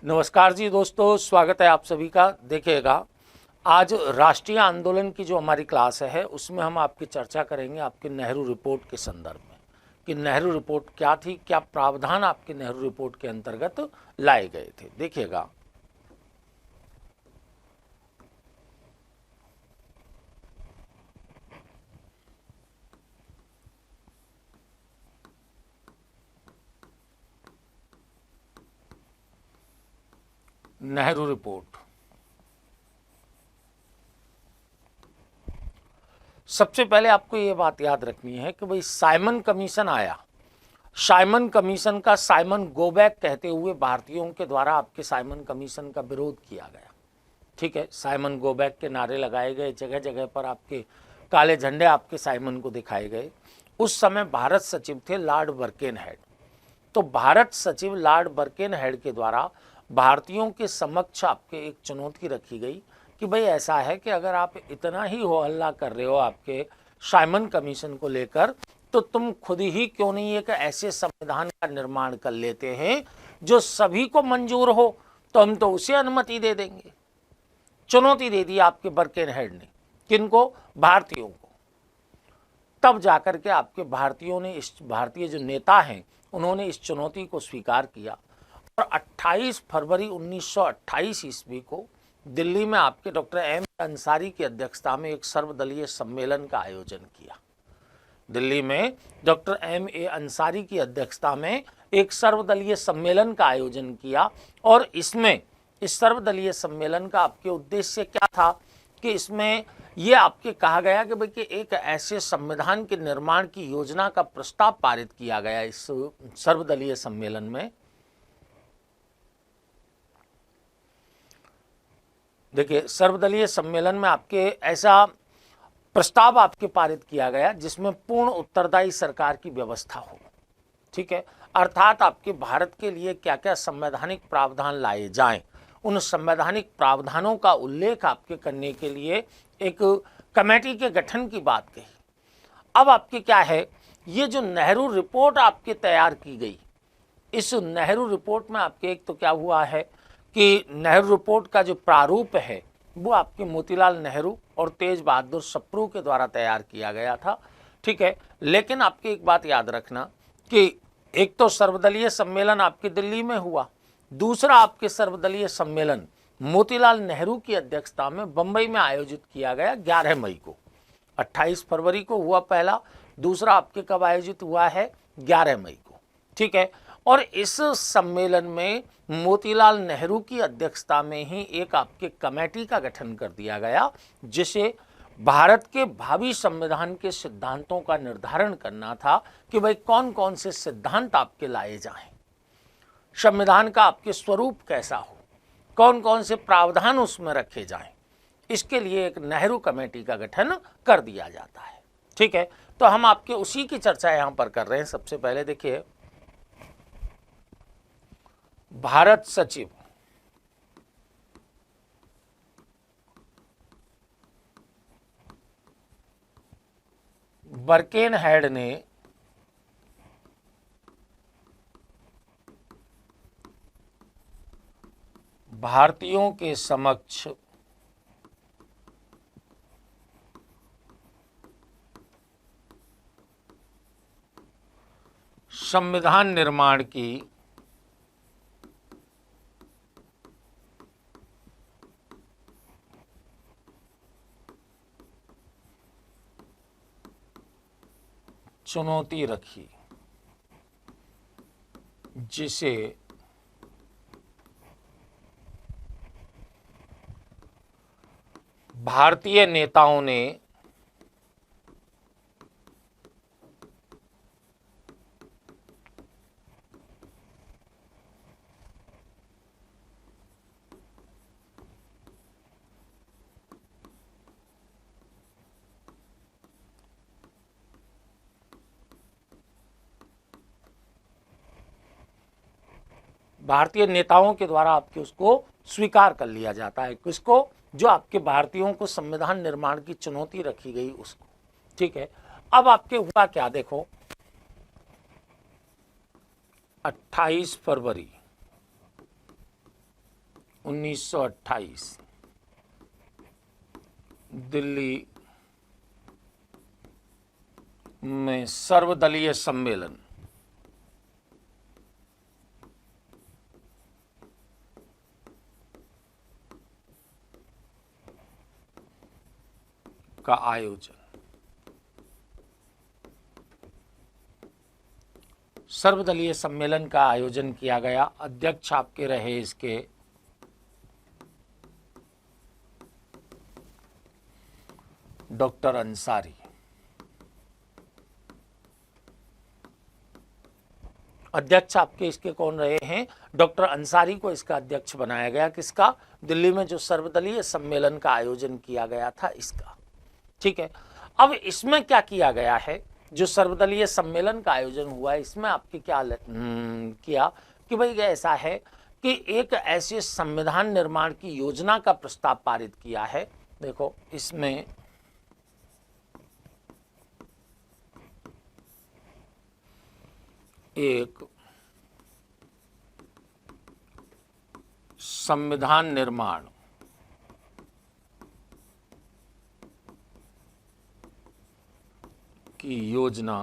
नमस्कार जी दोस्तों, स्वागत है आप सभी का। देखिएगा, आज राष्ट्रीय आंदोलन की जो हमारी क्लास है उसमें हम आपकी चर्चा करेंगे आपके नेहरू रिपोर्ट के संदर्भ में कि नेहरू रिपोर्ट क्या थी, क्या प्रावधान आपके नेहरू रिपोर्ट के अंतर्गत लाए गए थे। देखिएगा, नेहरू रिपोर्ट सबसे पहले आपको ये बात याद रखनी है कि भाई साइमन कमीशन आया। साइमन कमीशन का साइमन गो बैक कहते हुए भारतीयों के द्वारा आपके साइमन कमीशन का विरोध किया गया। ठीक है, साइमन गो बैक के नारे लगाए गए, जगह जगह पर आपके काले झंडे आपके साइमन को दिखाए गए। उस समय भारत सचिव थे लॉर्ड बर्केनहेड। तो भारत सचिव लॉर्ड बर्केनहेड के द्वारा भारतीयों के समक्ष आपके एक चुनौती रखी गई कि भाई ऐसा है कि अगर आप इतना ही हो हल्ला कर रहे हो आपके साइमन कमीशन को लेकर, तो तुम खुद ही क्यों नहीं एक ऐसे संविधान का निर्माण कर लेते हैं जो सभी को मंजूर हो, तो हम तो उसे अनुमति दे देंगे। चुनौती दे दी आपके बर्केनहेड ने, किनको? भारतीयों को। तब जाकर के आपके भारतीयों ने, इस भारतीय जो नेता हैं उन्होंने इस चुनौती को स्वीकार किया और 28 फरवरी 1928 ईस्वी को दिल्ली में आपके डॉक्टर एम अंसारी की अध्यक्षता में एक सर्वदलीय सम्मेलन का आयोजन किया। दिल्ली में डॉक्टर एम ए अंसारी की अध्यक्षता में एक सर्वदलीय सम्मेलन का आयोजन किया और इसमें इस सर्वदलीय सम्मेलन का आपके उद्देश्य क्या था कि इसमें यह आपके कहा गया कि भाई कि एक ऐसे संविधान के निर्माण की योजना का प्रस्ताव पारित किया गया इस सर्वदलीय सम्मेलन में। देखिए, सर्वदलीय सम्मेलन में आपके ऐसा प्रस्ताव आपके पारित किया गया जिसमें पूर्ण उत्तरदायी सरकार की व्यवस्था हो। ठीक है, अर्थात आपके भारत के लिए क्या क्या संवैधानिक प्रावधान लाए जाएं, उन संवैधानिक प्रावधानों का उल्लेख आपके करने के लिए एक कमेटी के गठन की बात कही। अब आपके क्या है, ये जो नेहरू रिपोर्ट आपके तैयार की गई, इस नेहरू रिपोर्ट में आपके एक तो क्या हुआ है कि नेहरू रिपोर्ट का जो प्रारूप है वो आपके मोतीलाल नेहरू और तेज बहादुर सप्रू के द्वारा तैयार किया गया था। ठीक है, लेकिन आपकी एक बात याद रखना कि एक तो सर्वदलीय सम्मेलन आपकी दिल्ली में हुआ, दूसरा आपके सर्वदलीय सम्मेलन मोतीलाल नेहरू की अध्यक्षता में बंबई में आयोजित किया गया 11 मई को। 28 फरवरी को हुआ पहला, दूसरा आपके कब आयोजित हुआ है? 11 मई को। ठीक है, और इस सम्मेलन में मोतीलाल नेहरू की अध्यक्षता में ही एक आपके कमेटी का गठन कर दिया गया जिसे भारत के भावी संविधान के सिद्धांतों का निर्धारण करना था कि भाई कौन कौन से सिद्धांत आपके लाए जाएं, संविधान का आपके स्वरूप कैसा हो, कौन कौन से प्रावधान उसमें रखे जाएं। इसके लिए एक नेहरू कमेटी का गठन कर दिया जाता है। ठीक है, तो हम आपके उसी की चर्चा यहां पर कर रहे हैं। सबसे पहले देखिए, भारत सचिव बर्केनहेड ने भारतीयों के समक्ष संविधान निर्माण की चुनौती रखी, जिसे भारतीय नेताओं ने भारतीय नेताओं के द्वारा आपके उसको स्वीकार कर लिया जाता है। किसको? जो आपके भारतीयों को संविधान निर्माण की चुनौती रखी गई उसको। ठीक है, अब आपके हुआ क्या, देखो 28 फरवरी 1928 दिल्ली में सर्वदलीय सम्मेलन का आयोजन। सर्वदलीय सम्मेलन का आयोजन किया गया। अध्यक्ष आपके रहे इसके डॉक्टर अंसारी। अध्यक्ष आपके इसके कौन रहे हैं? डॉक्टर अंसारी को इसका अध्यक्ष बनाया गया। किसका? दिल्ली में जो सर्वदलीय सम्मेलन का आयोजन किया गया था इसका। ठीक है, अब इसमें क्या किया गया है? जो सर्वदलीय सम्मेलन का आयोजन हुआ है इसमें आपके क्या किया कि भाई ऐसा है कि एक ऐसे संविधान निर्माण की योजना का प्रस्ताव पारित किया है। देखो इसमें एक संविधान निर्माण की योजना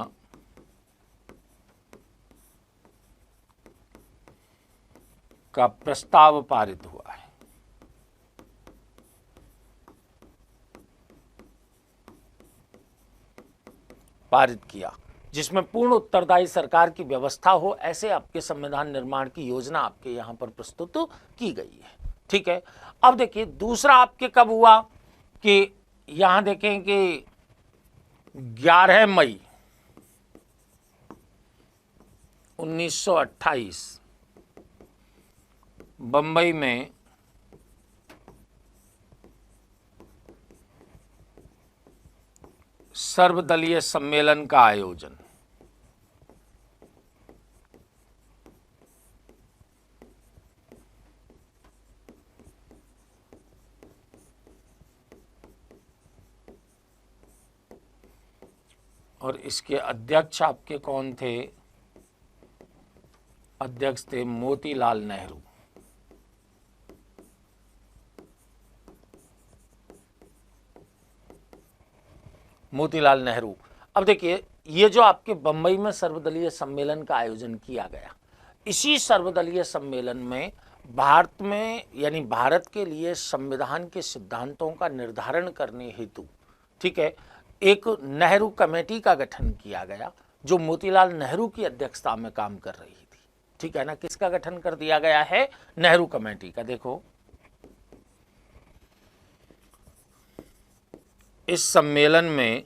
का प्रस्ताव पारित हुआ है। पारित किया, जिसमें पूर्ण उत्तरदायी सरकार की व्यवस्था हो, ऐसे आपके संविधान निर्माण की योजना आपके यहां पर प्रस्तुत की गई है। ठीक है, अब देखिए दूसरा आपके कब हुआ कि यहां देखें कि 11 मई 1928 बंबई में सर्वदलीय सम्मेलन का आयोजन। और इसके अध्यक्ष आपके कौन थे? अध्यक्ष थे मोतीलाल नेहरू। मोतीलाल नेहरू। अब देखिए ये जो आपके बंबई में सर्वदलीय सम्मेलन का आयोजन किया गया, इसी सर्वदलीय सम्मेलन में भारत में यानी भारत के लिए संविधान के सिद्धांतों का निर्धारण करने हेतु, ठीक है, एक नेहरू कमेटी का गठन किया गया जो मोतीलाल नेहरू की अध्यक्षता में काम कर रही थी। ठीक है ना, किसका गठन कर दिया गया है? नेहरू कमेटी का। देखो इस सम्मेलन में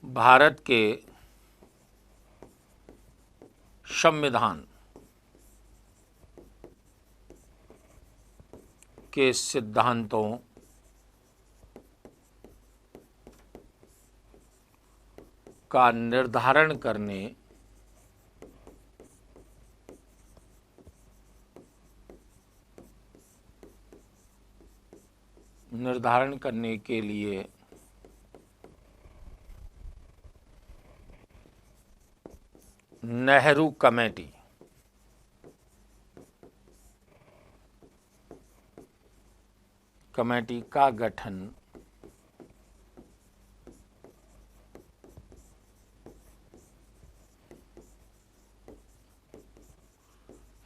भारत के संविधान के सिद्धांतों का निर्धारण करने के लिए नेहरू कमेटी का गठन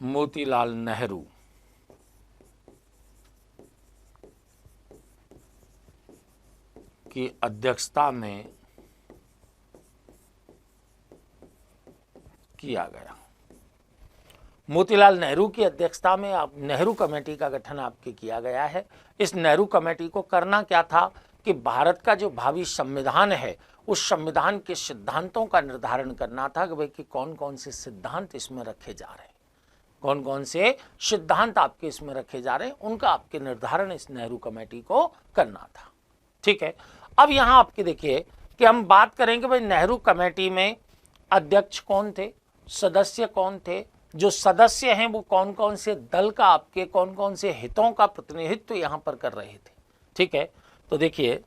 मोतीलाल नेहरू की अध्यक्षता में किया गया। मोतीलाल नेहरू की अध्यक्षता में आप नेहरू कमेटी का गठन आपके किया गया है। इस नेहरू कमेटी को करना क्या था कि भारत का जो भावी संविधान है उस संविधान के सिद्धांतों का निर्धारण करना था कि भाई कि कौन कौन से सिद्धांत इसमें रखे जा रहे हैं, कौन कौन से सिद्धांत आपके इसमें रखे जा रहे हैं, उनका आपके निर्धारण इस नेहरू कमेटी को करना था। ठीक है, अब यहां आपके देखिए कि हम बात करेंगे भाई नेहरू कमेटी में अध्यक्ष कौन थे, सदस्य कौन थे, जो सदस्य हैं वो कौन कौन से दल का आपके कौन कौन से हितों का प्रतिनिधित्व यहां पर कर रहे थे। ठीक है, तो देखिए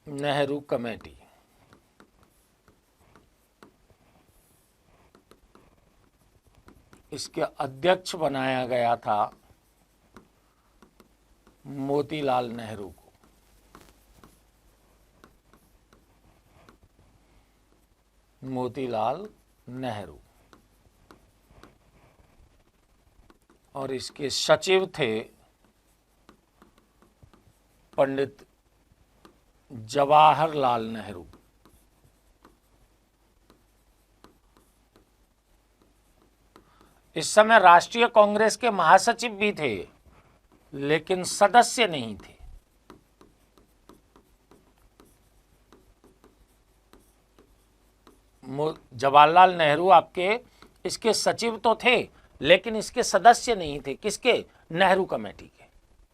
नेहरू कमेटी, इसके अध्यक्ष बनाया गया था मोतीलाल नेहरू को। मोतीलाल नेहरू, और इसके सचिव थे पंडित जवाहरलाल नेहरू। इस समय राष्ट्रीय कांग्रेस के महासचिव भी थे, लेकिन सदस्य नहीं थे। जवाहरलाल नेहरू आपके इसके सचिव तो थे, लेकिन इसके सदस्य नहीं थे। किसके? नेहरू कमेटी के।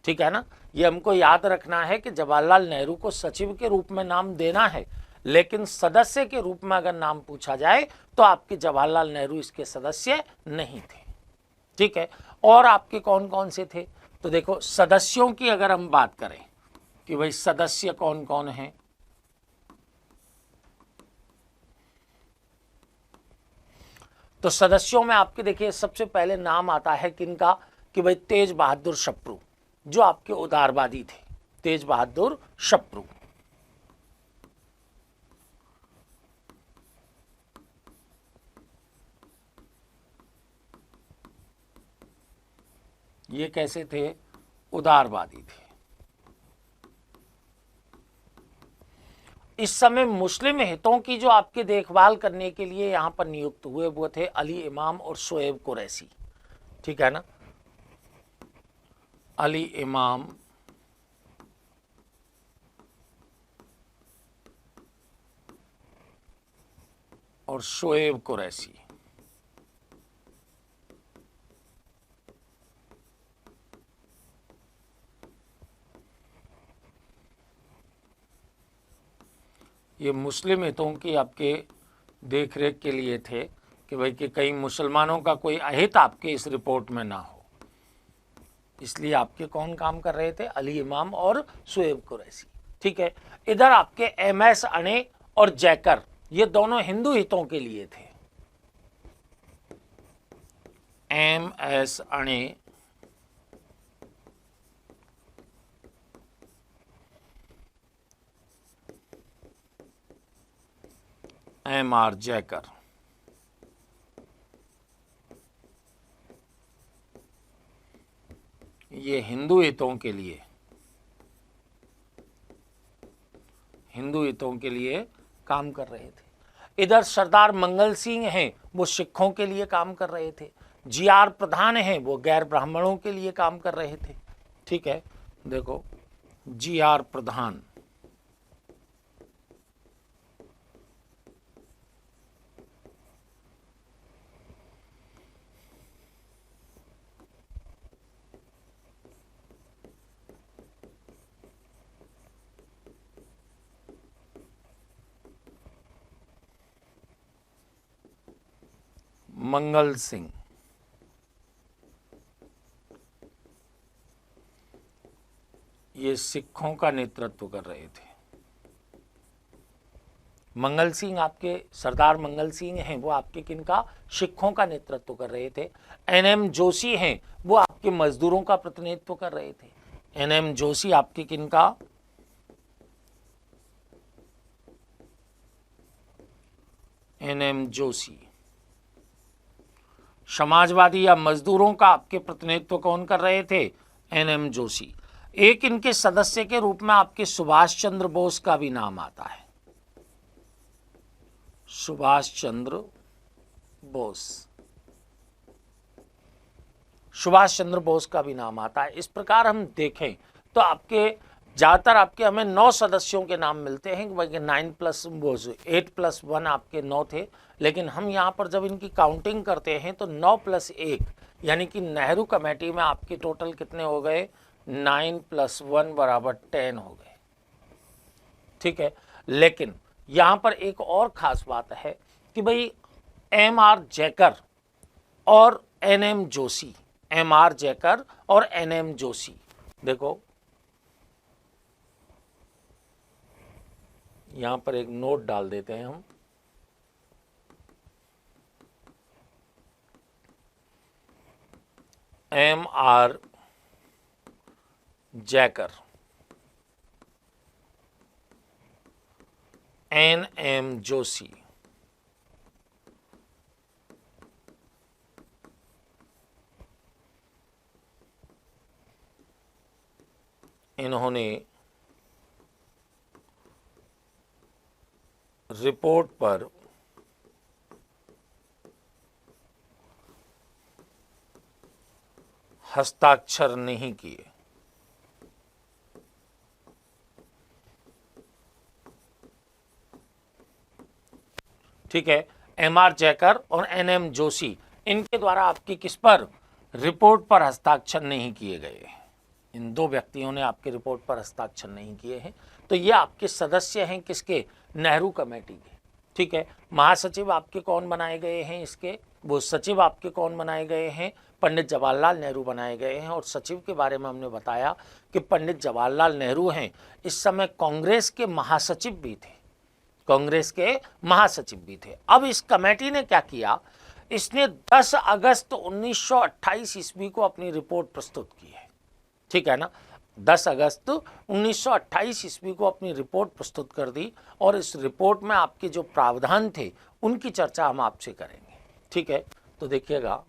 ठीक है ना, ये हमको याद रखना है कि जवाहरलाल नेहरू को सचिव के रूप में नाम देना है, लेकिन सदस्य के रूप में अगर नाम पूछा जाए तो आपके जवाहरलाल नेहरू इसके सदस्य नहीं थे। ठीक है, और आपके कौन कौन से थे? तो देखो, सदस्यों की अगर हम बात करें कि भाई सदस्य कौन कौन हैं, तो सदस्यों में आपके देखिए सबसे पहले नाम आता है किनका, कि भाई तेज बहादुर सप्रू, जो आपके उदारवादी थे, तेज बहादुर सप्रू। ये कैसे थे? उदारवादी थे। इस समय मुस्लिम हितों की जो आपके देखभाल करने के लिए यहां पर नियुक्त हुए वो थे अली इमाम और शोएब कुरैशी। ठीक है ना, अली इमाम और शोएब कुरैशी। ये मुस्लिम हितों की आपके देखरेख के लिए थे कि भाई कि कहीं मुसलमानों का कोई अहित आपके इस रिपोर्ट में ना हो, इसलिए आपके कौन काम कर रहे थे? अली इमाम और शोएब कुरैशी। ठीक है, इधर आपके एमएस अणे और जैकर, ये दोनों हिंदू हितों के लिए थे। एमएस अणे एमआर जैकर, ये हिंदू हितों के लिए, हिंदू हितों के लिए काम कर रहे थे। इधर सरदार मंगल सिंह हैं, वो सिखों के लिए काम कर रहे थे। जीआर प्रधान हैं, वो गैर ब्राह्मणों के लिए काम कर रहे थे। ठीक है, देखो जीआर प्रधान, मंगल सिंह, ये सिखों का नेतृत्व कर रहे थे। मंगल सिंह आपके, सरदार मंगल सिंह हैं, वो आपके किनका? सिखों का नेतृत्व कर रहे थे। एनएम जोशी हैं, वो आपके मजदूरों का प्रतिनिधित्व कर रहे थे। एनएम जोशी आपके किनका? एनएम जोशी। समाजवादी या मजदूरों का आपके प्रतिनिधित्व कौन कर रहे थे? एनएम जोशी। एक इनके सदस्य के रूप में आपके सुभाष चंद्र बोस का भी नाम आता है। सुभाष चंद्र बोस, सुभाष चंद्र बोस का भी नाम आता है। इस प्रकार हम देखें तो आपके ज़्यादातर आपके हमें 9 सदस्यों के नाम मिलते हैं, 8+1 आपके 9 थे, लेकिन हम यहाँ पर जब इनकी काउंटिंग करते हैं तो 9+1 यानी कि नेहरू कमेटी में आपके टोटल कितने हो गए? 9+1 = 10 हो गए। ठीक है, लेकिन यहाँ पर एक और ख़ास बात है कि भाई एमआर जैकर और एनएम जोशी, एमआर जैकर और एनएम जोशी। देखो यहां पर एक नोट डाल देते हैं हम, एमआर जैकर, एनएम जोशी, इन्होंने रिपोर्ट पर हस्ताक्षर नहीं किए। ठीक है, एमआर जैकर और एनएम जोशी, इनके द्वारा आपकी किस पर, रिपोर्ट पर हस्ताक्षर नहीं किए गए। इन दो व्यक्तियों ने आपके रिपोर्ट पर हस्ताक्षर नहीं किए हैं। तो ये आपके सदस्य हैं किसके, नेहरू कमेटी के। ठीक है, महासचिव आपके कौन बनाए गए हैं इसके, वो सचिव आपके कौन बनाए गए हैं, पंडित जवाहरलाल नेहरू बनाए गए हैं। और सचिव के बारे में हमने बताया कि पंडित जवाहरलाल नेहरू हैं, इस समय कांग्रेस के महासचिव भी थे, कांग्रेस के महासचिव भी थे। अब इस कमेटी ने क्या किया, इसने 10 अगस्त 1928 ईस्वी को अपनी रिपोर्ट प्रस्तुत की है। ठीक है ना, 10 अगस्त 1928 ईस्वी को अपनी रिपोर्ट प्रस्तुत कर दी। और इस रिपोर्ट में आपके जो प्रावधान थे उनकी चर्चा हम आपसे करेंगे। ठीक है, तो देखिएगा,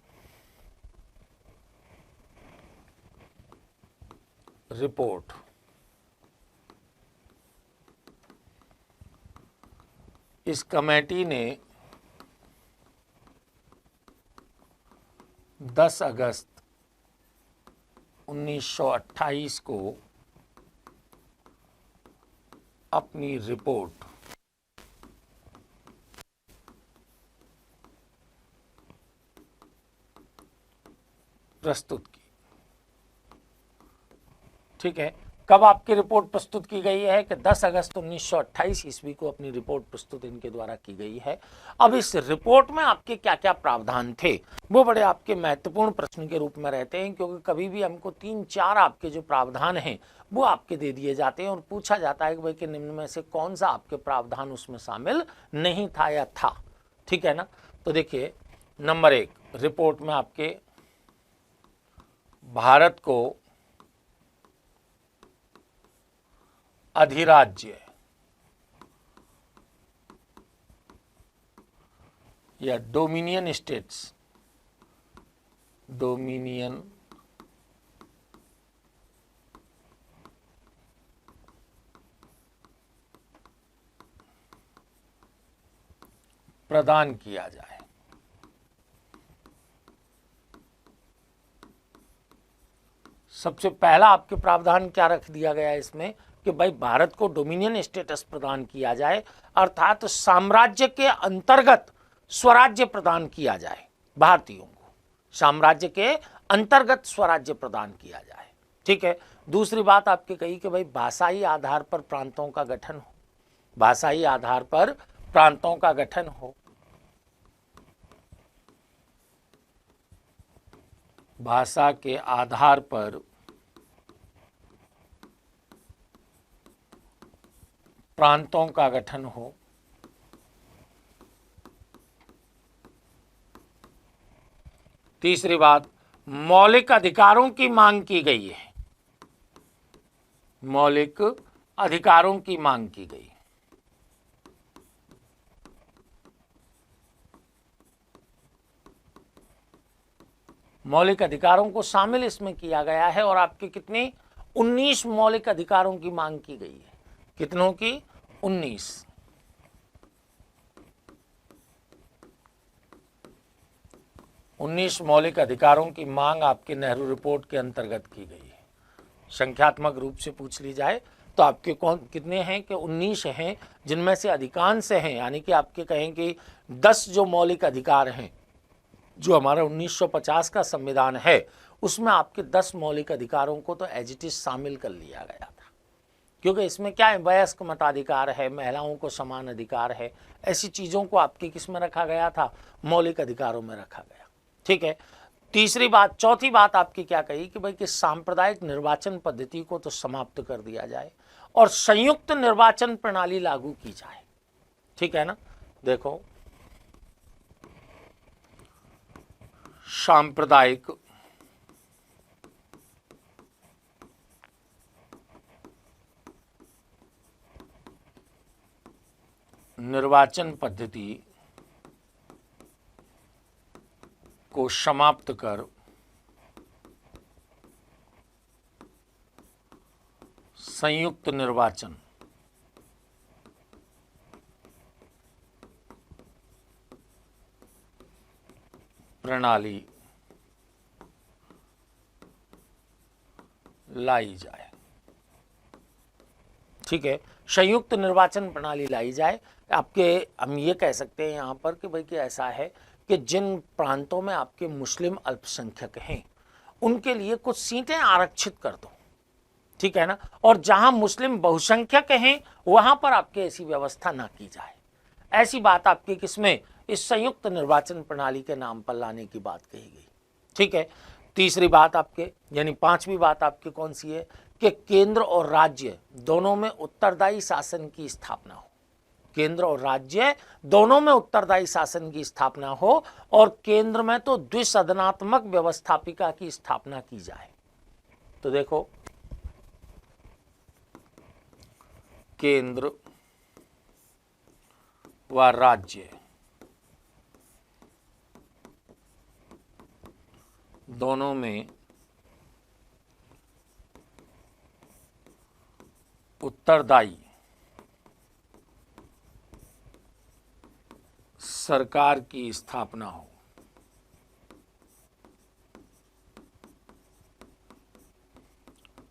रिपोर्ट, इस कमेटी ने 10 अगस्त 1928 को अपनी रिपोर्ट प्रस्तुत की। ठीक है, कब आपकी रिपोर्ट प्रस्तुत की गई है कि 10 अगस्त 1928 ईस्वी को अपनी रिपोर्ट प्रस्तुत इनके द्वारा की गई है। अब इस रिपोर्ट में आपके क्या क्या प्रावधान थे वो बड़े आपके महत्वपूर्ण प्रश्न के रूप में रहते हैं, क्योंकि कभी भी हमको 3-4 आपके जो प्रावधान हैं वो आपके दे दिए जाते हैं और पूछा जाता है कि भाई कि निम्न में से कौन सा आपके प्रावधान उसमें शामिल नहीं था या था। ठीक है ना, तो देखिए नंबर 1, रिपोर्ट में आपके भारत को अधिराज्य या डोमिनियन स्टेट्स, डोमिनियन प्रदान किया जाए। सबसे पहला आपके प्रावधान क्या रख दिया गया है इसमें कि भाई भारत को डोमिनियन स्टेटस प्रदान किया जाए, अर्थात साम्राज्य के अंतर्गत स्वराज्य प्रदान किया जाए। भारतीयों को साम्राज्य के अंतर्गत स्वराज्य प्रदान किया जाए। ठीक है, दूसरी बात आपकी कही कि भाई भाषाई आधार पर प्रांतों का गठन हो, भाषाई आधार पर प्रांतों का गठन हो। भाषा के आधार पर प्रांतों का गठन हो। तीसरी बात, मौलिक अधिकारों की मांग की गई है, मौलिक अधिकारों की मांग की गई। मौलिक अधिकारों को शामिल इसमें किया गया है और आपके कितने 19 मौलिक अधिकारों की मांग की गई है। कितनों की? 19। मौलिक अधिकारों की मांग आपके नेहरू रिपोर्ट के अंतर्गत की गई है। संख्यात्मक रूप से पूछ ली जाए तो आपके कौन कितने हैं कि 19 हैं, जिनमें से अधिकांश हैं, यानी कि आपके कहें कि 10 जो मौलिक अधिकार हैं, जो हमारा 1950 का संविधान है उसमें आपके 10 मौलिक अधिकारों को तो एज इट इज शामिल कर लिया गया था, क्योंकि इसमें क्या है, वयस्क मताधिकार है, महिलाओं को समान अधिकार है, ऐसी चीज़ों को आपके किस में रखा गया था, मौलिक अधिकारों में रखा गया। ठीक है। तीसरी बात, चौथी बात आपकी क्या कही कि भाई कि सांप्रदायिक निर्वाचन पद्धति को तो समाप्त कर दिया जाए और संयुक्त निर्वाचन प्रणाली लागू की जाए। ठीक है ना। देखो, सांप्रदायिक निर्वाचन पद्धति को समाप्त कर संयुक्त निर्वाचन प्रणाली लाई जाए। ठीक है, संयुक्त निर्वाचन प्रणाली लाई जाए। आपके हम ये कह सकते हैं यहाँ पर कि भाई कि ऐसा है कि जिन प्रांतों में आपके मुस्लिम अल्पसंख्यक हैं उनके लिए कुछ सीटें आरक्षित कर दो। ठीक है ना। और जहां मुस्लिम बहुसंख्यक हैं वहां पर आपके ऐसी व्यवस्था ना की जाए। ऐसी बात आपकी किसमें, इस संयुक्त निर्वाचन प्रणाली के नाम पर लाने की बात कही गई। ठीक है। तीसरी बात आपके यानी पांचवी बात आपकी कौन सी है कि केंद्र और राज्य दोनों में उत्तरदायी शासन की स्थापना हो। केंद्र और राज्य दोनों में उत्तरदायी शासन की स्थापना हो और केंद्र में तो द्विसदनात्मक व्यवस्थापिका की स्थापना की जाए। तो देखो, केंद्र व राज्य दोनों में उत्तरदायी सरकार की स्थापना हो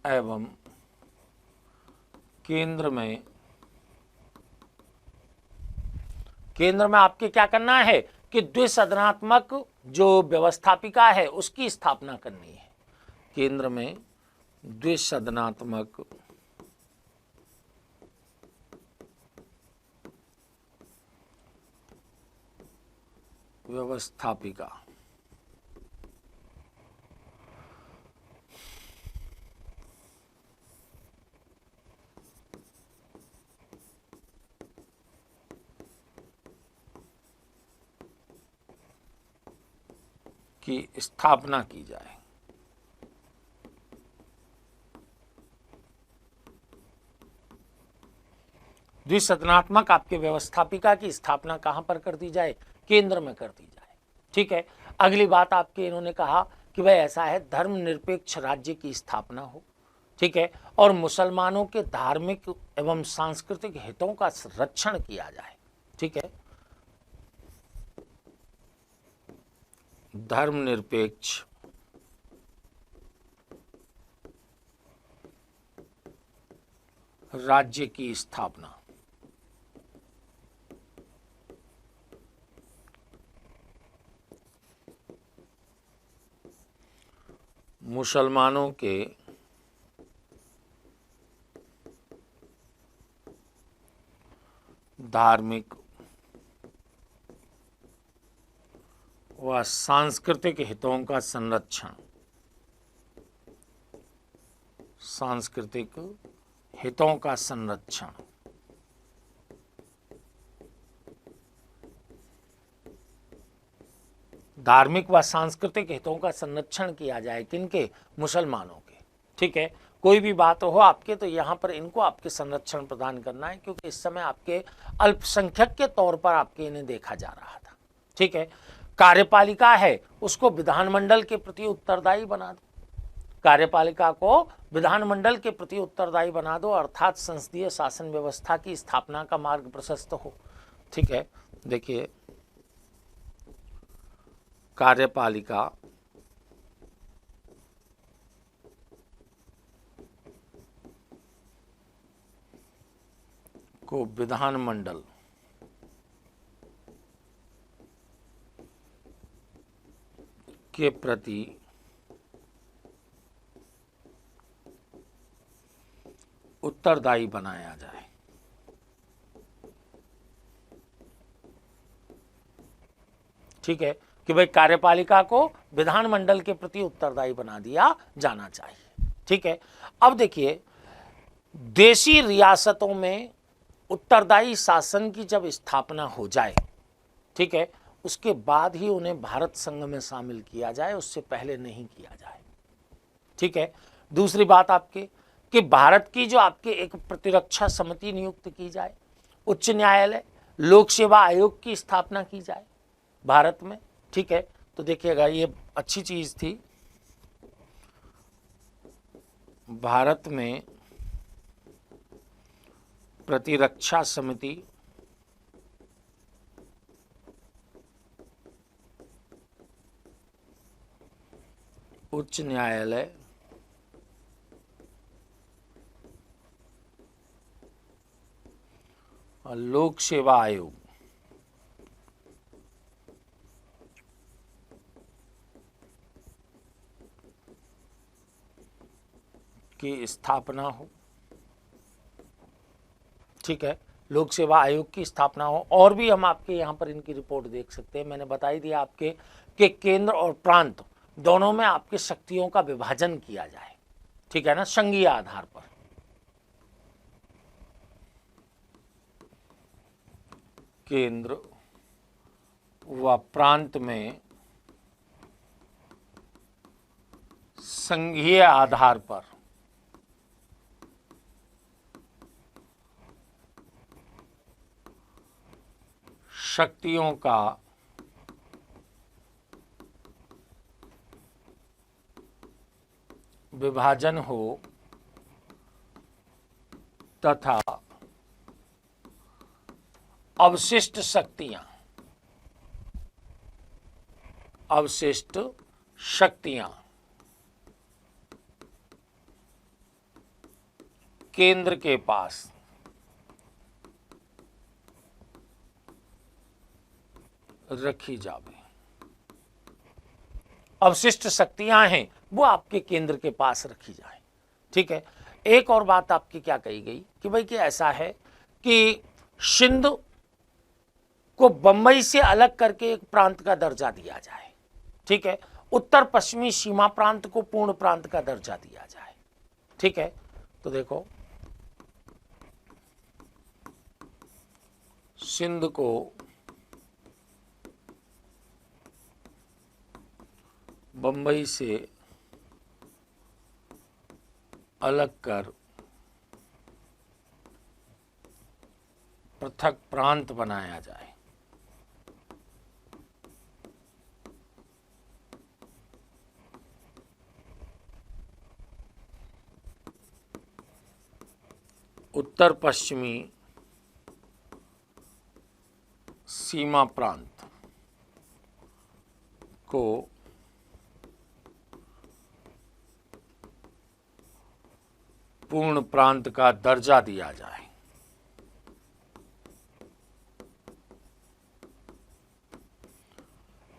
एवं केंद्र में आपके क्या करना है कि द्विसदनात्मक जो व्यवस्थापिका है उसकी स्थापना करनी है। केंद्र में द्विसदनात्मक व्यवस्थापिका की स्थापना की जाए। द्विसदनात्मक आपके व्यवस्थापिका की स्थापना कहां पर कर दी जाए, केंद्र में कर दी जाए। ठीक है। अगली बात आपके इन्होंने कहा कि भाई ऐसा है धर्मनिरपेक्ष राज्य की स्थापना हो। ठीक है। और मुसलमानों के धार्मिक एवं सांस्कृतिक हितों का रक्षण किया जाए। ठीक है। धर्मनिरपेक्ष राज्य की स्थापना। मुसलमानों के धार्मिक व सांस्कृतिक हितों का संरक्षण। सांस्कृतिक हितों का संरक्षण धार्मिक व सांस्कृतिक हितों का संरक्षण किया जाए। किनके, मुसलमानों के। ठीक है। कोई भी बात हो आपके तो यहाँ पर इनको आपके संरक्षण प्रदान करना है क्योंकि इस समय आपके अल्पसंख्यक के तौर पर आपके इन्हें देखा जा रहा था। ठीक है। कार्यपालिका है उसको विधानमंडल के प्रति उत्तरदायी बना दो। कार्यपालिका को विधानमंडल के प्रति उत्तरदायी बना दो अर्थात संसदीय शासन व्यवस्था की स्थापना का मार्ग प्रशस्त हो। ठीक है। देखिए, कार्यपालिका को विधानमंडल के प्रति उत्तरदायी बनाया जाए। ठीक है। कि भाई कार्यपालिका को विधानमंडल के प्रति उत्तरदायी बना दिया जाना चाहिए। ठीक है, अब देखिए देशी रियासतों में उत्तरदायी शासन की जब स्थापना हो जाए, ठीक है, उसके बाद ही उन्हें भारत संघ में शामिल किया जाए, उससे पहले नहीं किया जाए। ठीक है, दूसरी बात आपके कि भारत की जो आपके एक प्रतिरक्षा समिति नियुक्त की जाए, उच्च न्यायालय, लोक सेवा आयोग की स्थापना की जाए भारत में। ठीक है, तो देखिएगा ये अच्छी चीज थी, भारत में प्रतिरक्षा समिति उच्च न्यायालय और लोक सेवा आयोग की स्थापना हो। ठीक है, लोक सेवा आयोग की स्थापना हो। और भी हम आपके यहाँ पर इनकी रिपोर्ट देख सकते हैं। मैंने बताई दिया आपके कि केंद्र और प्रांत दोनों में आपके शक्तियों का विभाजन किया जाए। ठीक है ना, संघीय आधार पर। केंद्र व प्रांत में संघीय आधार पर शक्तियों का विभाजन हो तथा अवशिष्ट शक्तियां केंद्र के पास रखी जावे। अवशिष्ट शक्तियां हैं वो आपके केंद्र के पास रखी जाए। ठीक है, एक और बात आपकी क्या कही गई कि भाई कि ऐसा है कि सिंध को बंबई से अलग करके एक प्रांत का दर्जा दिया जाए। ठीक है, उत्तर पश्चिमी सीमा प्रांत को पूर्ण प्रांत का दर्जा दिया जाए। ठीक है, तो देखो सिंध को बंबई से अलग कर पृथक प्रांत बनाया जाए। उत्तर पश्चिमी सीमा प्रांत को पूर्ण प्रांत का दर्जा दिया जाए।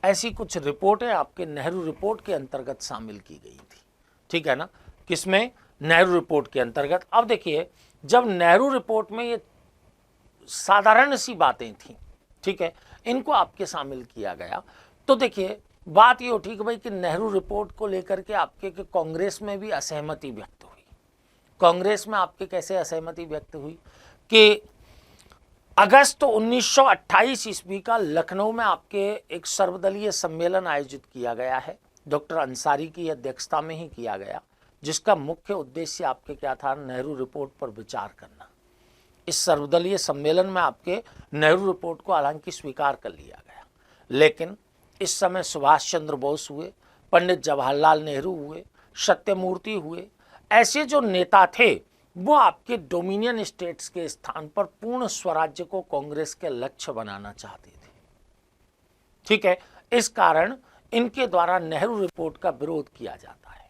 ऐसी कुछ रिपोर्टें आपके नेहरू रिपोर्ट के अंतर्गत शामिल की गई थी। ठीक है ना, किसमें? नेहरू रिपोर्ट के अंतर्गत। अब देखिए जब नेहरू रिपोर्ट में ये साधारण सी बातें थी, ठीक है, इनको आपके शामिल किया गया, तो देखिए बात ये उठी कि भाई कि नेहरू रिपोर्ट को लेकर के आपके कांग्रेस में भी असहमति व्यक्त हुई। कांग्रेस में आपके कैसे असहमति व्यक्त हुई कि अगस्त 1928 ईस्वी का लखनऊ में आपके एक सर्वदलीय सम्मेलन आयोजित किया गया है, डॉक्टर अंसारी की अध्यक्षता में ही किया गया, जिसका मुख्य उद्देश्य आपके क्या था? नेहरू रिपोर्ट पर विचार करना। इस सर्वदलीय सम्मेलन में आपके नेहरू रिपोर्ट को हालांकि स्वीकार कर लिया गया, लेकिन इस समय सुभाष चंद्र बोस हुए, पंडित जवाहरलाल नेहरू हुए, सत्यमूर्ति हुए, ऐसे जो नेता थे वो आपके डोमिनियन स्टेट्स के स्थान पर पूर्ण स्वराज्य को कांग्रेस के लक्ष्य बनाना चाहते थे। ठीक है, इस कारण इनके द्वारा नेहरू रिपोर्ट का विरोध किया जाता है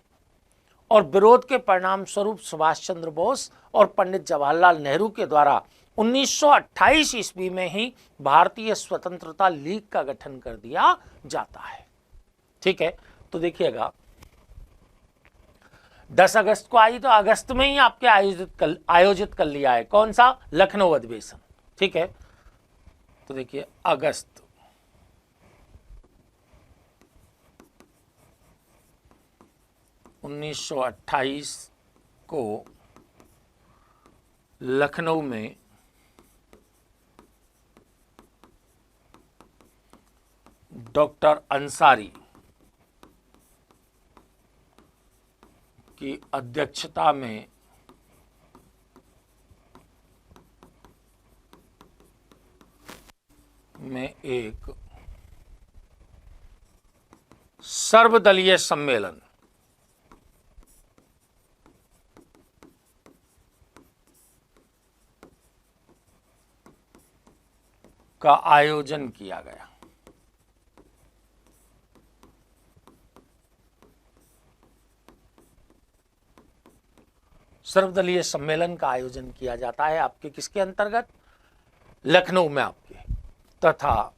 और विरोध के परिणाम स्वरूप सुभाष चंद्र बोस और पंडित जवाहरलाल नेहरू के द्वारा 1928 ईस्वी में ही भारतीय स्वतंत्रता लीग का गठन कर दिया जाता है। ठीक है, तो देखिएगा 10 अगस्त को आई, तो अगस्त में ही आपके आयोजित कर लिया है। कौन सा? लखनऊ अधिवेशन। ठीक है, तो देखिए अगस्त 1928 को लखनऊ में डॉक्टर अंसारी की अध्यक्षता में एक सर्वदलीय सम्मेलन का आयोजन किया गया। सर्वदलीय सम्मेलन का आयोजन किया जाता है आपके किसके अंतर्गत? लखनऊ में आपके, तथा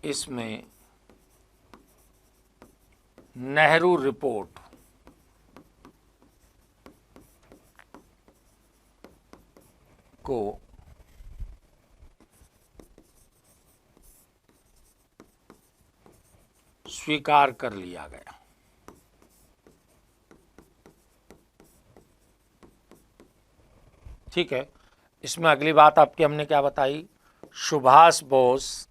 इसमें नेहरू रिपोर्ट को स्वीकार कर लिया गया। ठीक है, इसमें अगली बात आपकी हमने क्या बताई? सुभाष बोस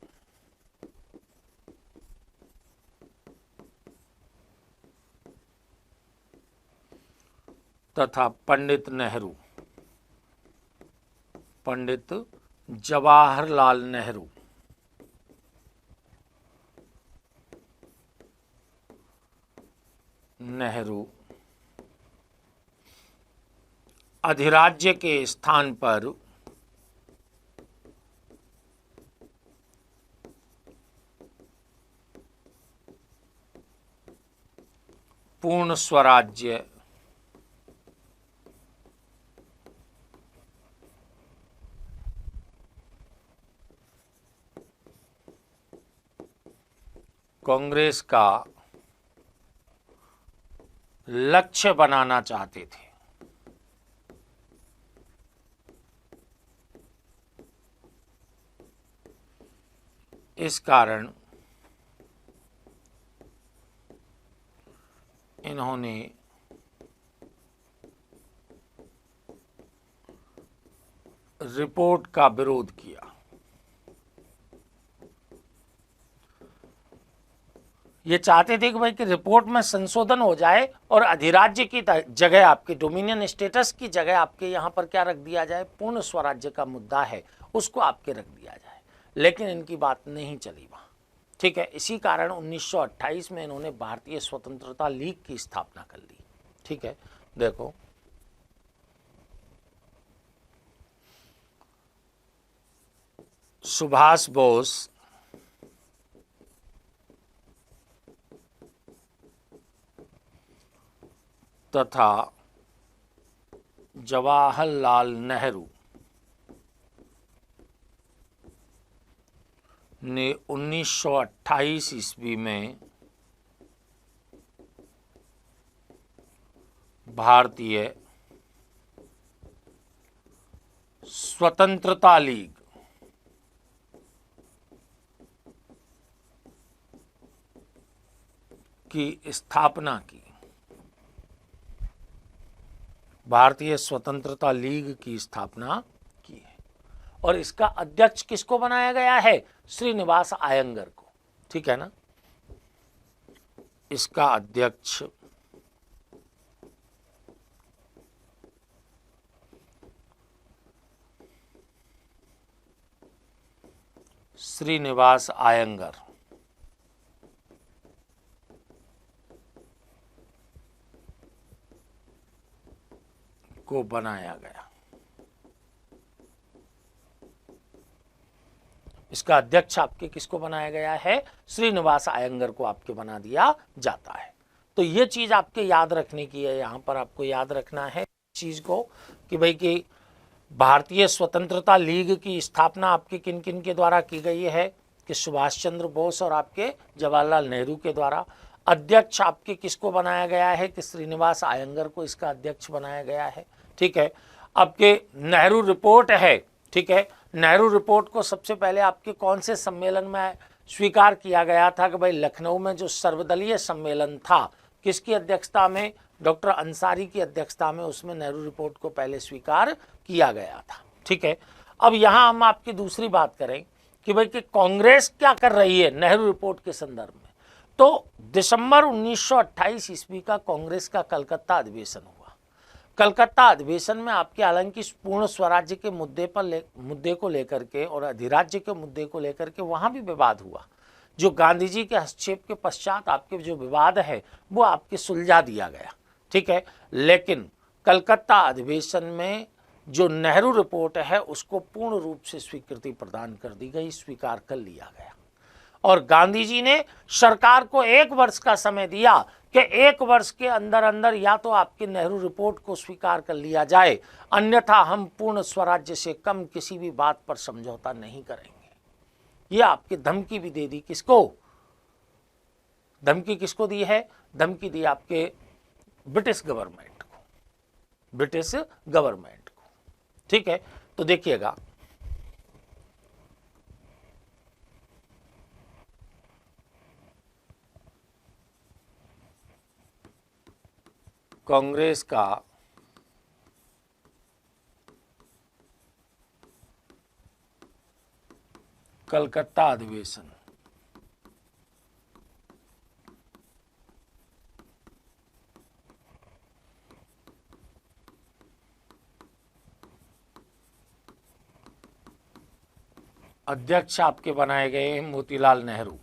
तथा पंडित नेहरू, पंडित जवाहरलाल नेहरू अधिराज्य के स्थान पर पूर्ण स्वराज्य कांग्रेस का लक्ष्य बनाना चाहते थे। इस कारण इन्होंने रिपोर्ट का विरोध किया। ये चाहते थे कि भाई कि रिपोर्ट में संशोधन हो जाए और अधिराज्य की जगह आपके डोमिनियन स्टेटस की जगह आपके यहाँ पर क्या रख दिया जाए? पूर्ण स्वराज्य का मुद्दा है उसको आपके रख दिया जाए, लेकिन इनकी बात नहीं चली वहाँ। ठीक है, इसी कारण 1928 में इन्होंने भारतीय स्वतंत्रता लीग की स्थापना कर ली। ठीक है, देखो सुभाष बोस तथा जवाहरलाल नेहरू ने 1928 ईस्वी में भारतीय स्वतंत्रता लीग की स्थापना की। भारतीय स्वतंत्रता लीग की स्थापना की है और इसका अध्यक्ष किसको बनाया गया है? श्रीनिवास आयंगर को। ठीक है ना, इसका अध्यक्ष श्रीनिवास आयंगर को बनाया गया। इसका अध्यक्ष आपके किसको बनाया गया है? श्रीनिवास आयंगर को आपके बना दिया जाता है। तो ये चीज आपके याद रखने की है, यहां पर आपको याद रखना है चीज को कि भाई कि भारतीय स्वतंत्रता लीग की स्थापना आपके किन किन के द्वारा की गई है? कि सुभाष चंद्र बोस और आपके जवाहरलाल नेहरू के द्वारा। अध्यक्ष आपके किसको बनाया गया है? कि श्रीनिवास आयंगर को इसका अध्यक्ष बनाया गया है। ठीक है, आपके नेहरू रिपोर्ट है। ठीक है, नेहरू रिपोर्ट को सबसे पहले आपके कौन से सम्मेलन में स्वीकार किया गया था कि भाई लखनऊ में जो सर्वदलीय सम्मेलन था, किसकी अध्यक्षता में, डॉक्टर अंसारी की अध्यक्षता में, उसमें नेहरू रिपोर्ट को पहले स्वीकार किया गया था। ठीक है, अब यहाँ हम आपकी दूसरी बात करें कि भाई कि कांग्रेस क्या कर रही है नेहरू रिपोर्ट के संदर्भ में। तो दिसंबर 1928 ईस्वी का कांग्रेस का कलकत्ता अधिवेशन हुआ। कलकत्ता अधिवेशन में आपके हालांकि पूर्ण स्वराज्य के मुद्दे को लेकर के और अधिराज्य के मुद्दे को लेकर के वहां भी विवाद हुआ। जो गांधी जी के हस्तक्षेप के पश्चात आपके जो विवाद है वो आपके सुलझा दिया गया। ठीक है, लेकिन कलकत्ता अधिवेशन में जो नेहरू रिपोर्ट है उसको पूर्ण रूप से स्वीकृति प्रदान कर दी गई, स्वीकार कर लिया गया। और गांधी जी ने सरकार को 1 वर्ष का समय दिया कि 1 वर्ष के अंदर अंदर या तो आपकी नेहरू रिपोर्ट को स्वीकार कर लिया जाए, अन्यथा हम पूर्ण स्वराज्य से कम किसी भी बात पर समझौता नहीं करेंगे। ये आपकी धमकी भी दे दी। किसको धमकी, किसको दी है? धमकी दी आपके ब्रिटिश गवर्नमेंट को, ब्रिटिश गवर्नमेंट को। ठीक है, तो देखिएगा कांग्रेस का कलकत्ता अधिवेशन अध्यक्ष आपके बनाए गए हैं मोतीलाल नेहरू।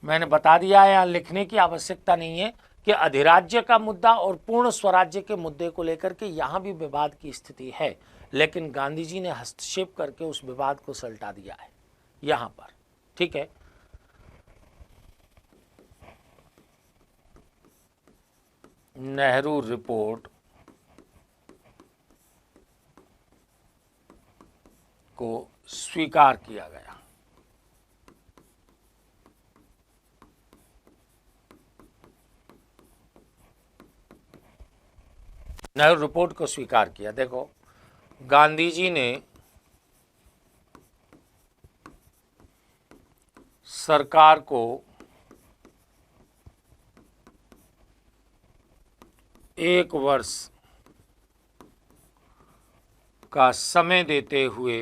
मैंने बता दिया है, यहाँ लिखने की आवश्यकता नहीं है कि अधिराज्य का मुद्दा और पूर्ण स्वराज्य के मुद्दे को लेकर के यहाँ भी विवाद की स्थिति है, लेकिन गांधी जी ने हस्तक्षेप करके उस विवाद को सलटा दिया है यहाँ पर। ठीक है, नेहरू रिपोर्ट को स्वीकार किया गया। नेहरू रिपोर्ट को स्वीकार किया। देखो, गांधी जी ने सरकार को 1 वर्ष का समय देते हुए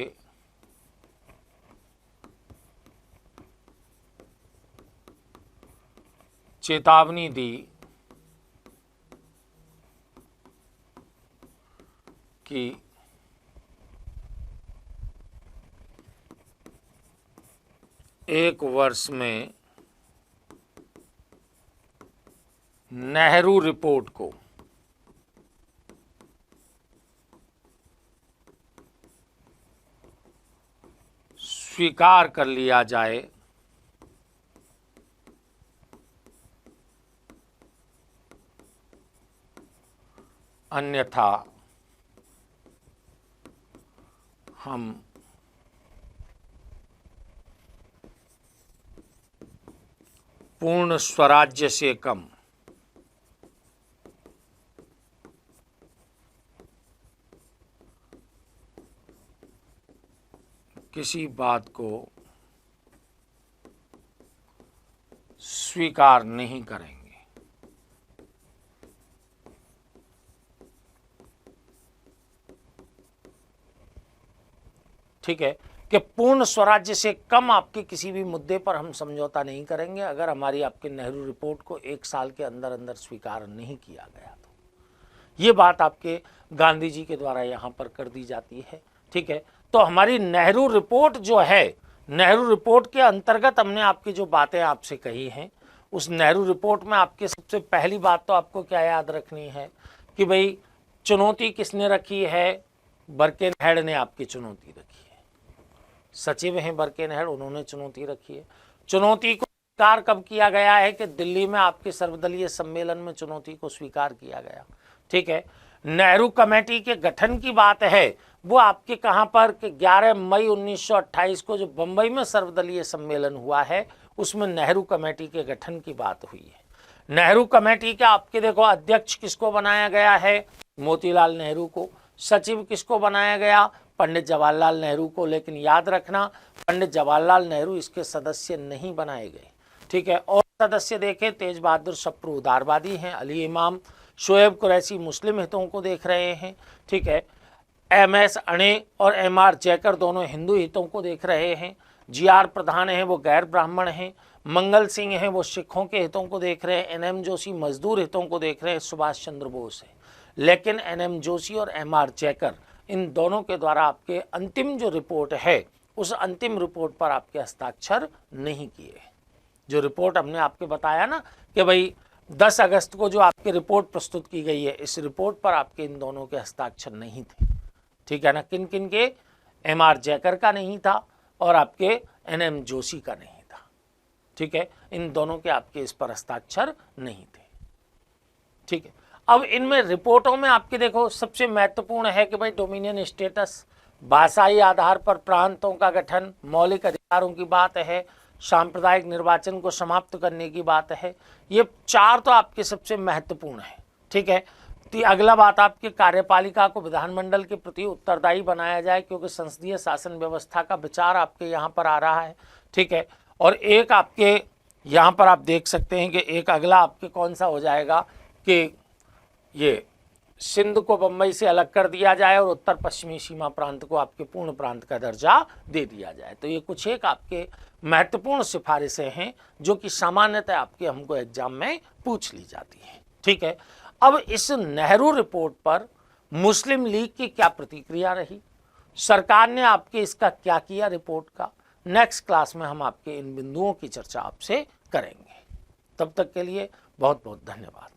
चेतावनी दी कि 1 वर्ष में नेहरू रिपोर्ट को स्वीकार कर लिया जाए, अन्यथा हम पूर्ण स्वराज्य से कम किसी बात को स्वीकार नहीं करेंगे। ठीक है, कि पूर्ण स्वराज्य से कम आपके किसी भी मुद्दे पर हम समझौता नहीं करेंगे अगर हमारी आपके नेहरू रिपोर्ट को 1 साल के अंदर अंदर स्वीकार नहीं किया गया तो। ये बात आपके गांधी जी के द्वारा यहाँ पर कर दी जाती है। ठीक है, तो हमारी नेहरू रिपोर्ट जो है, नेहरू रिपोर्ट के अंतर्गत हमने आपकी जो बातें आपसे कही हैं, उस नेहरू रिपोर्ट में आपके सबसे पहली बात तो आपको क्या याद रखनी है कि भाई चुनौती किसने रखी है? बर्केनहेड ने आपकी चुनौती रखी है। सचिव हैं बर्केनहेड, उन्होंने चुनौती रखी है। चुनौती को स्वीकार कब किया गया है? कि दिल्ली में आपके सर्वदलीय सम्मेलन में चुनौती को स्वीकार किया गया। ठीक है, नेहरू कमेटी के गठन की बात है, वो आपके कहां पर कि 11 मई 1928 को जो बंबई में सर्वदलीय सम्मेलन हुआ है उसमें नेहरू कमेटी के गठन की बात हुई है। नेहरू कमेटी के आपके देखो अध्यक्ष किसको बनाया गया है? मोतीलाल नेहरू को। सचिव किसको बनाया गया? पंडित जवाहरलाल नेहरू को। लेकिन याद रखना पंडित जवाहरलाल नेहरू इसके सदस्य नहीं बनाए गए, ठीक है। और सदस्य देखें, तेज बहादुर सप्रू उदारवादी हैं, अली इमाम, शोएब कुरैशी मुस्लिम हितों को देख रहे हैं, ठीक है। MS अणे और MR जयकर दोनों हिंदू हितों को देख रहे हैं। GR प्रधान हैं, वो गैर ब्राह्मण हैं। मंगल सिंह हैं, वो सिखों के हितों को देख रहे हैं। NM जोशी मजदूर हितों को देख रहे हैं। सुभाष चंद्र बोस है। लेकिन NM जोशी और MR जयकर इन दोनों के द्वारा आपके अंतिम जो रिपोर्ट है उस अंतिम रिपोर्ट पर आपके हस्ताक्षर नहीं किए। जो रिपोर्ट हमने आपके बताया ना कि भाई 10 अगस्त को जो आपकी रिपोर्ट प्रस्तुत की गई है, इस रिपोर्ट पर आपके इन दोनों के हस्ताक्षर नहीं थे, ठीक है ना। किन किन के? MR जयकर का नहीं था और आपके NM जोशी का नहीं था, ठीक है। इन दोनों के आपके इस पर हस्ताक्षर नहीं थे, ठीक है। अब इनमें रिपोर्टों में आपके देखो सबसे महत्वपूर्ण है कि भाई डोमिनियन स्टेटस, भाषाई आधार पर प्रांतों का गठन, मौलिक अधिकारों की बात है, सांप्रदायिक निर्वाचन को समाप्त करने की बात है। ये 4 तो आपके सबसे महत्वपूर्ण है, ठीक है। तो अगला बात आपके कार्यपालिका को विधानमंडल के प्रति उत्तरदायी बनाया जाए, क्योंकि संसदीय शासन व्यवस्था का विचार आपके यहाँ पर आ रहा है, ठीक है। और एक आपके यहाँ पर आप देख सकते हैं कि एक अगला आपके कौन सा हो जाएगा कि ये सिंध को बम्बई से अलग कर दिया जाए और उत्तर पश्चिमी सीमा प्रांत को आपके पूर्ण प्रांत का दर्जा दे दिया जाए। तो ये कुछ एक आपके महत्वपूर्ण सिफारिशें हैं जो कि सामान्यतः आपके हमको एग्जाम में पूछ ली जाती हैं, ठीक है। अब इस नेहरू रिपोर्ट पर मुस्लिम लीग की क्या प्रतिक्रिया रही, सरकार ने आपके इसका क्या किया रिपोर्ट का, नेक्स्ट क्लास में हम आपके इन बिंदुओं की चर्चा आपसे करेंगे। तब तक के लिए बहुत बहुत धन्यवाद।